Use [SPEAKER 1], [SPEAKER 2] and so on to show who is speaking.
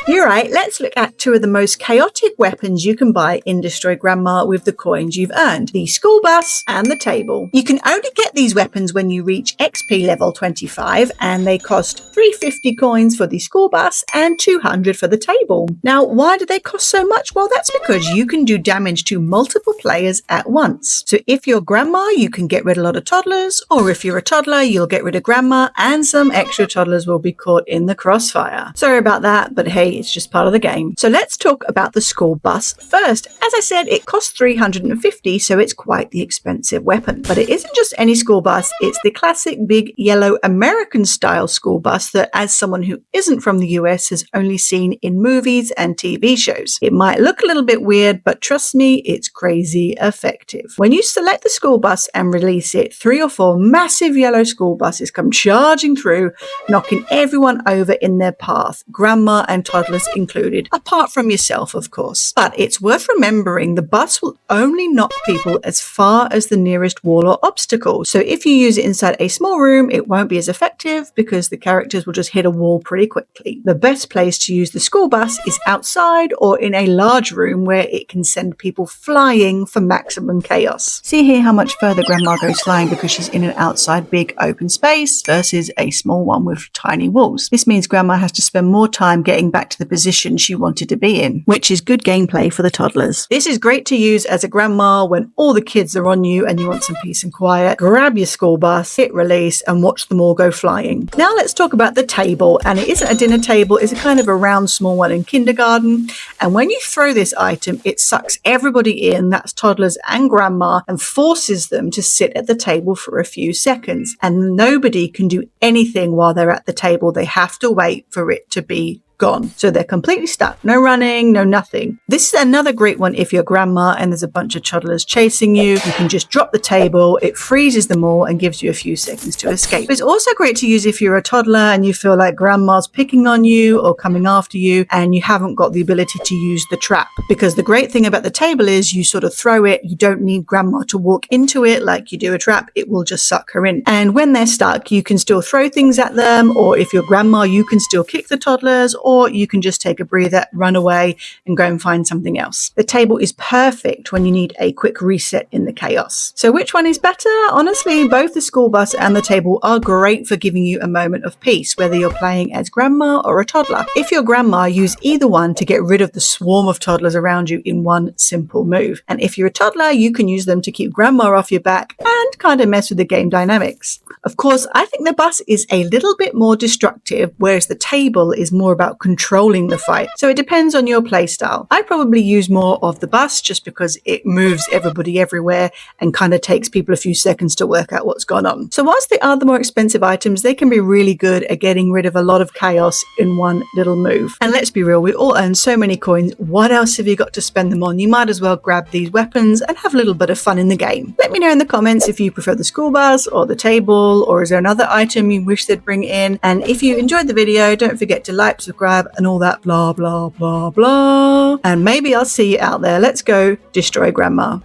[SPEAKER 1] You're right, let's look at two of the most chaotic weapons you can buy in Destroy Grandma with the coins you've earned, the school bus and the table. You can only get these weapons when you reach XP level 25, and they cost 350 coins for the school bus and 200 for the table. Now, why do they cost so much? Well, that's because you can do damage to multiple players at once. So if you're Grandma, you can get rid of a lot of toddlers, or if you're a toddler, you'll get rid of Grandma, and some extra toddlers will be caught in the crossfire. Sorry about that, but hey, it's just part of the game. So let's talk about the school bus first. As I said, it costs 350, so it's quite the expensive weapon. But it isn't just any school bus, it's the classic big yellow American style school bus that, as someone who isn't from the US, has only seen in movies and TV shows. It might look a little bit weird, but trust me, it's crazy effective. When you select the school bus and release it, 3 or 4 massive yellow school buses come charging through, knocking everyone over in their path, Grandma and toddlers included, apart from yourself, of course. But it's worth remembering the bus will only knock people as far as the nearest wall or obstacle. So if you use it inside a small room, it won't be as effective because the characters will just hit a wall pretty quickly. The best place to use the school bus is outside or in a large room where it can send people flying for maximum chaos. See here how much further Grandma goes flying because she's in an outside big open space versus a small one with tiny walls. This means Grandma has to spend more time getting back to the position she wanted to be in, which is good gameplay for the toddlers. This is great to use as a grandma when all the kids are on you and you want some peace and quiet. Grab your school bus, hit release, and watch them all go flying. Now let's talk about the table, and it isn't a dinner table, it's a kind of a round small one in kindergarten, and when you throw this item, it sucks everybody in, that's toddlers and Grandma, and forces them to sit at the table for a few seconds, and nobody can do anything while they're at the table. They have to wait for it to be gone. So they're completely stuck. No running, no nothing. This is another great one if you're Grandma and there's a bunch of toddlers chasing you. You can just drop the table, it freezes them all and gives you a few seconds to escape. It's also great to use if you're a toddler and you feel like Grandma's picking on you or coming after you and you haven't got the ability to use the trap. Because the great thing about the table is you sort of throw it, you don't need Grandma to walk into it like you do a trap, it will just suck her in. And when they're stuck, you can still throw things at them, or if you're Grandma, you can still kick the toddlers, or you can just take a breather, run away, and go and find something else. The table is perfect when you need a quick reset in the chaos. So which one is better? Honestly, both the school bus and the table are great for giving you a moment of peace, whether you're playing as Grandma or a toddler. If you're Grandma, use either one to get rid of the swarm of toddlers around you in one simple move. And if you're a toddler, you can use them to keep Grandma off your back and kind of mess with the game dynamics. Of course, I think the bus is a little bit more destructive, whereas the table is more about controlling the fight. So it depends on your play style. I probably use more of the bus just because it moves everybody everywhere and kind of takes people a few seconds to work out what's gone on. So whilst they are the more expensive items, they can be really good at getting rid of a lot of chaos in one little move. And let's be real, we all earn so many coins. What else have you got to spend them on? You might as well grab these weapons and have a little bit of fun in the game. Let me know in the comments if you prefer the school bus or the table, or is there another item you wish they'd bring in? And if you enjoyed the video, don't forget to like, subscribe, and all that blah blah blah blah, and maybe I'll see you out there. Let's go destroy Grandma.